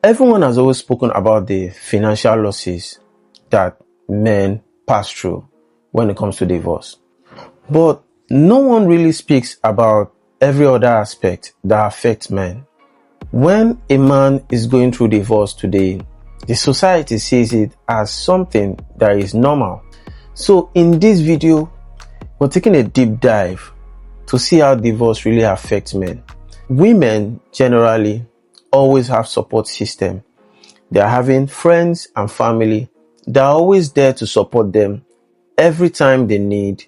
Everyone has always spoken about the financial losses that men pass through when it comes to divorce. But no one really speaks about every other aspect that affects men. When a man is going through divorce today, the society sees it as something that is normal. So in this video, we're taking a deep dive to see how divorce really affects men. Women generally always have support system. They are having friends and family that are always there to support them every time they need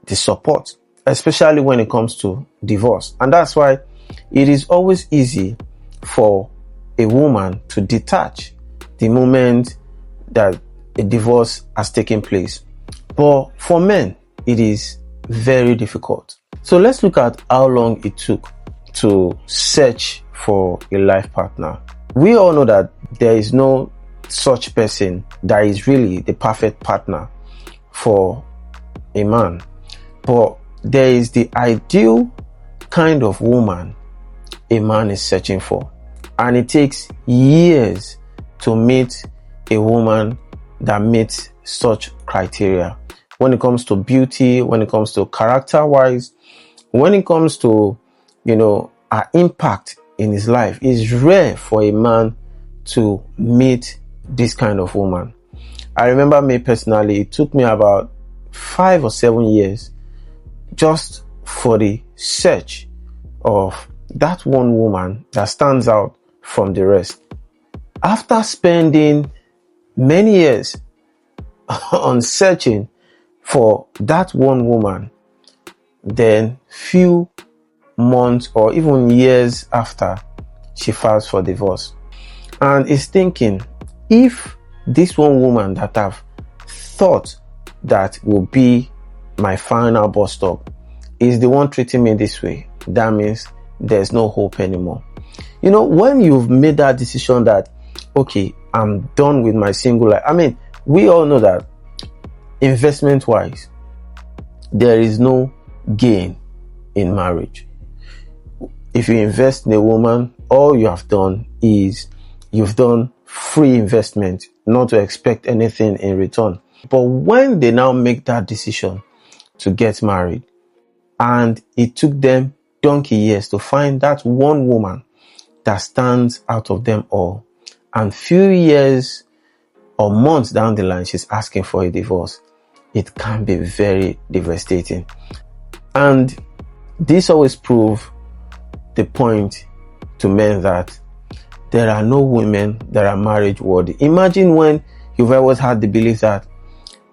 the support, especially when it comes to divorce. And that's why it is always easy for a woman to detach the moment that a divorce has taken place. But for men, it is very difficult. So let's look at how long it took to search for a life partner. We all know that there is no such person that is really the perfect partner for a man. But there is the ideal kind of woman a man is searching for. And it takes years to meet a woman that meets such criteria. When it comes to beauty, when it comes to character-wise, when it comes to, her impact in his life, it's rare for a man to meet this kind of woman. I remember me personally, it took me about 5 or 7 years just for the search of that one woman that stands out from the rest. After spending many years on searching for that one woman, then few months or even years after, she files for divorce and is thinking, if this one woman that I've thought that will be my final bus stop is the one treating me this way, that means there's no hope anymore. When you've made that decision that, okay, I'm done with my single life. We all know that investment wise, there is no gain in marriage. If you invest in a woman, all you have done is you've done free investment, not to expect anything in return. But when they now make that decision to get married, and it took them donkey years to find that one woman that stands out of them all, and few years or months down the line, she's asking for a divorce, it can be very devastating. And this always proves the point to men that there are no women that are marriage worthy. Imagine when you've always had the belief that,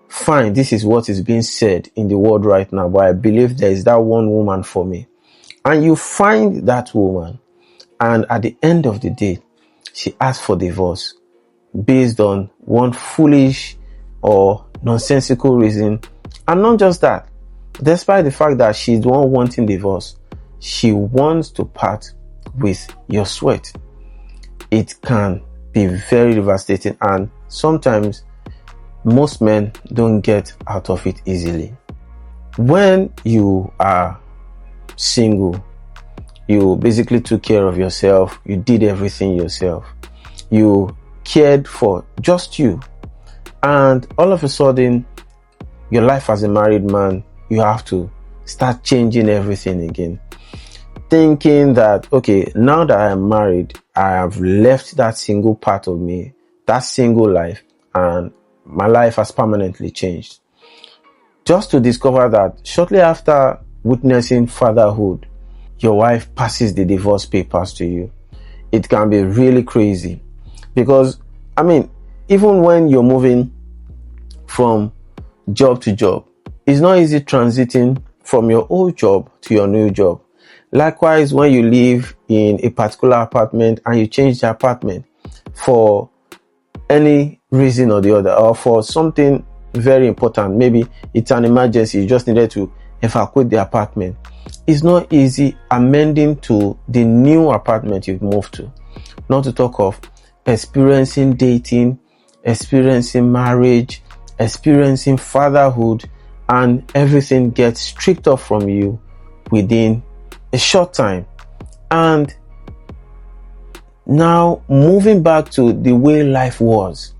fine, this is what is being said in the world right now, but I believe there is that one woman for me. And you find that woman, and at the end of the day, she asks for divorce based on one foolish or nonsensical reason. And not just that, despite the fact that she's the one wanting divorce, she wants to part with your sweat. It can be very devastating, and sometimes most men don't get out of it easily. When you are single, you basically took care of yourself, you did everything yourself, you cared for just you, and all of a sudden, your life as a married man, you have to start changing everything again. Thinking that, okay, now that I'm married, I have left that single part of me, that single life, and my life has permanently changed. Just to discover that shortly after witnessing fatherhood, your wife passes the divorce papers to you. It can be really crazy because, even when you're moving from job to job, it's not easy transiting from your old job to your new job. Likewise, when you live in a particular apartment and you change the apartment for any reason or the other, or for something very important, maybe it's an emergency, you just needed to evacuate the apartment, it's not easy amending to the new apartment you've moved to. Not to talk of experiencing dating, experiencing marriage, experiencing fatherhood, and everything gets stripped off from you within a short time. And Now, moving back to the way life was,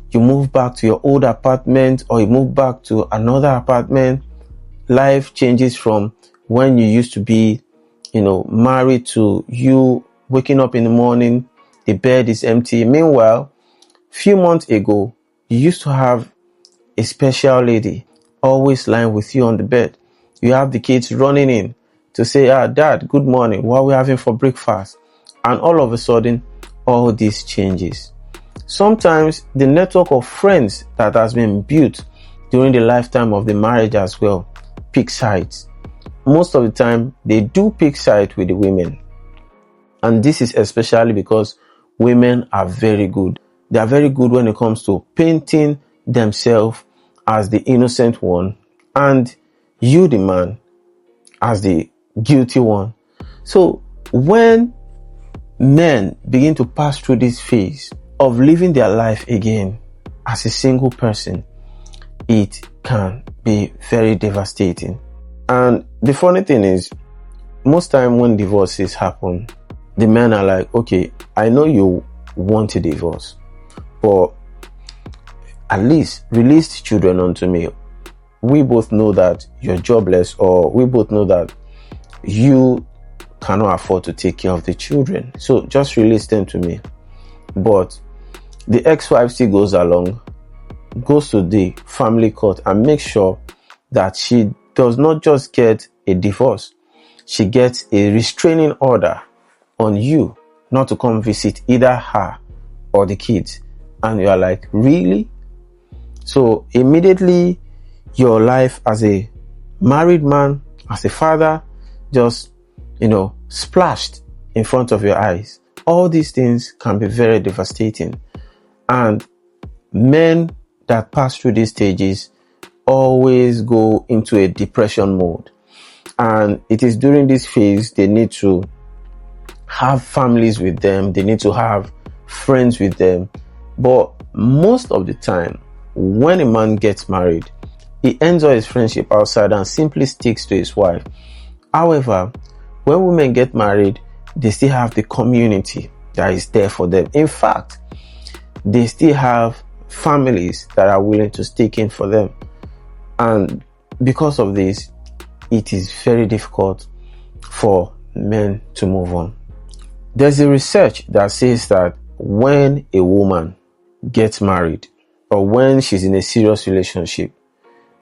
you move back to your old apartment or you move back to another apartment. Life changes from when you used to be, married, to you waking up in the morning, the bed is empty. Meanwhile, few months ago, you used to have a special lady always lying with you on the bed. You have the kids running in to say, Dad, good morning, what are we having for breakfast? And all of a sudden, all this changes. Sometimes the network of friends that has been built during the lifetime of the marriage as well pick sides. Most of the time, they do pick sides with the women. And this is especially because women are very good. They are very good when it comes to painting themselves as the innocent one and you, the man, as the guilty one. So when men begin to pass through this phase of living their life again as a single person, it can be very devastating. And the funny thing is, most time when divorces happen, the men are like, okay, I know you want a divorce, but at least release the children unto me. We both know that you're jobless, or we both know that you cannot afford to take care of the children. So just release them to me. But the ex-wife still goes along, goes to the family court and makes sure that she does not just get a divorce, she gets a restraining order on you not to come visit either her or the kids. And you are like, really? So immediately your life as a married man, as a father, just, splashed in front of your eyes. All these things can be very devastating. And men that pass through these stages always go into a depression mode. And it is during this phase they need to have families with them, they need to have friends with them. But most of the time, when a man gets married, he ends all his friendship outside and simply sticks to his wife. However, when women get married, they still have the community that is there for them. In fact, they still have families that are willing to stick in for them. And because of this, it is very difficult for men to move on. There's a research that says that when a woman gets married or when she's in a serious relationship,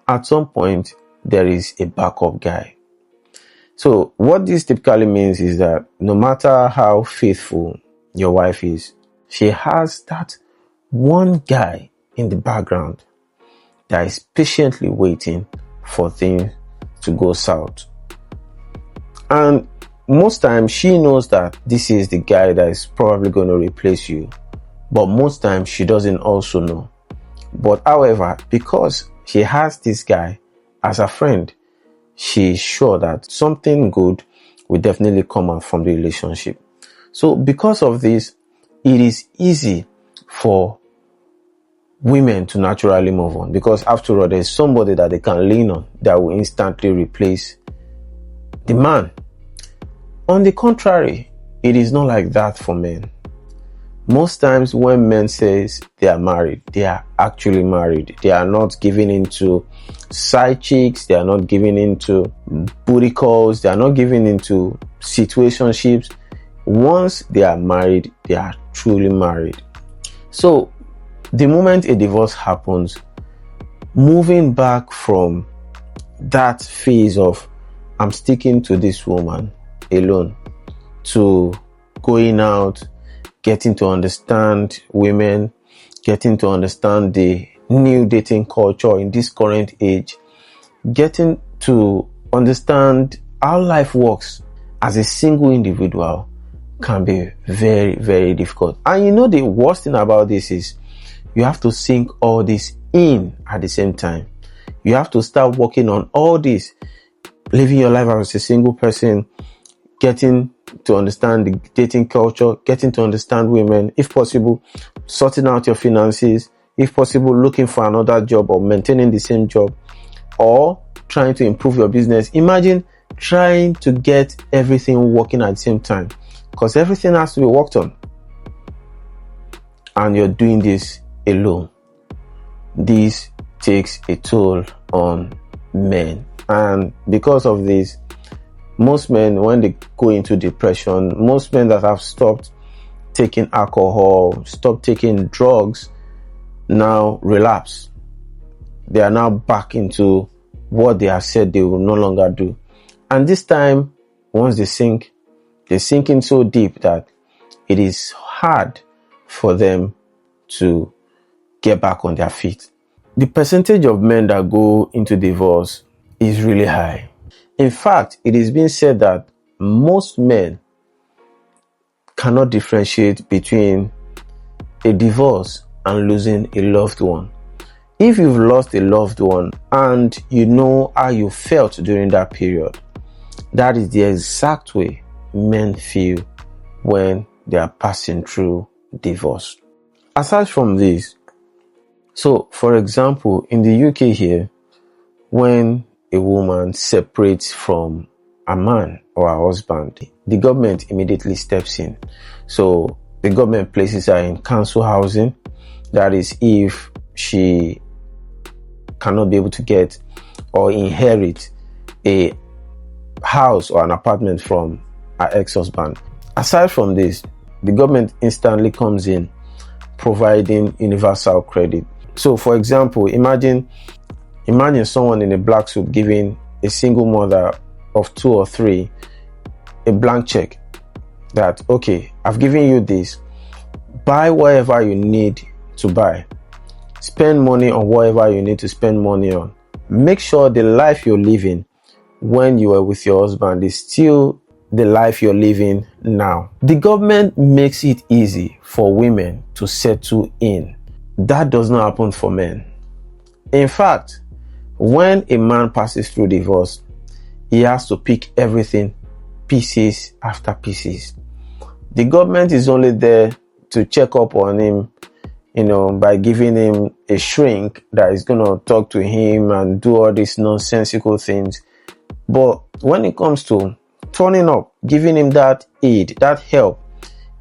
at some point there is a backup guy. So what this typically means is that no matter how faithful your wife is, she has that one guy in the background that is patiently waiting for things to go south. And most times she knows that this is the guy that is probably going to replace you. But most times she doesn't also know. But however, because she has this guy as a friend, she is sure that something good will definitely come out from the relationship. So because of this, it is easy for women to naturally move on, because after all, there's somebody that they can lean on that will instantly replace the man. On the contrary, it is not like that for men. Most times when men says they are married, they are actually married. They are not giving into side chicks. They are not giving into booty calls. They are not giving into situationships. Once they are married, they are truly married. So the moment a divorce happens, moving back from that phase of I'm sticking to this woman alone to going out, getting to understand women, getting to understand the new dating culture in this current age, getting to understand how life works as a single individual can be very, very difficult. And the worst thing about this is you have to sink all this in at the same time. You have to start working on all this, living your life as a single person, getting to understand the dating culture, getting to understand women, if possible, sorting out your finances, if possible, looking for another job or maintaining the same job, or trying to improve your business. Imagine trying to get everything working at the same time. because everything has to be worked on, and you're doing this alone. This takes a toll on men, and because of this, most men, when they go into depression, most men that have stopped taking alcohol, stopped taking drugs, now relapse. They are now back into what they have said they will no longer do. And this time, once they sink in so deep that it is hard for them to get back on their feet. The percentage of men that go into divorce is really high. In fact, it is being said that most men cannot differentiate between a divorce and losing a loved one. If you've lost a loved one and you know how you felt during that period, that is the exact way men feel when they are passing through divorce. Aside from this, so for example, in the UK here, when a woman separates from a man or her husband, the government immediately steps in. So the government places her in council housing. That is, if she cannot be able to get or inherit a house or an apartment from her ex-husband. Aside from this, the government instantly comes in providing universal credit. So for example, imagine someone in a black suit giving a single mother of 2 or 3 a blank check that, okay, I've given you this, buy whatever you need to buy, spend money on whatever you need to spend money on, make sure the life you're living when you are with your husband is still the life you're living now. The government makes it easy for women to settle in. That does not happen for men. In fact, when a man passes through divorce, he has to pick everything pieces after pieces. The government is only there to check up on him, by giving him a shrink that is going to talk to him and do all these nonsensical things. But when it comes to turning up, giving him that aid, that help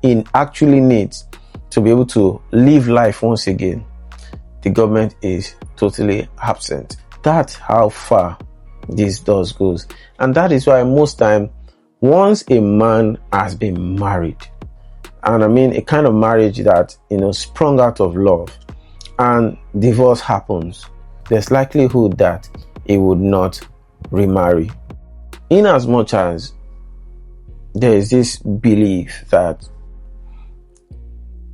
he actually needs to be able to live life once again, the government is totally absent. That's how far this does goes. And that is why most time, once a man has been married, and I mean a kind of marriage that sprung out of love, and divorce happens, there's likelihood that he would not remarry. In as much as there is this belief that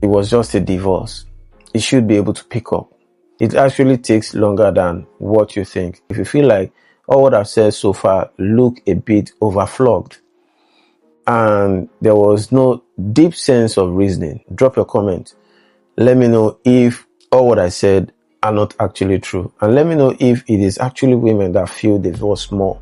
it was just a divorce, it should be able to pick up. It actually takes longer than what you think. If you feel like all what I've said so far look a bit overflogged and there was no deep sense of reasoning, drop your comment. Let me know if all what I said are not actually true, and let me know if it is actually women that feel divorce more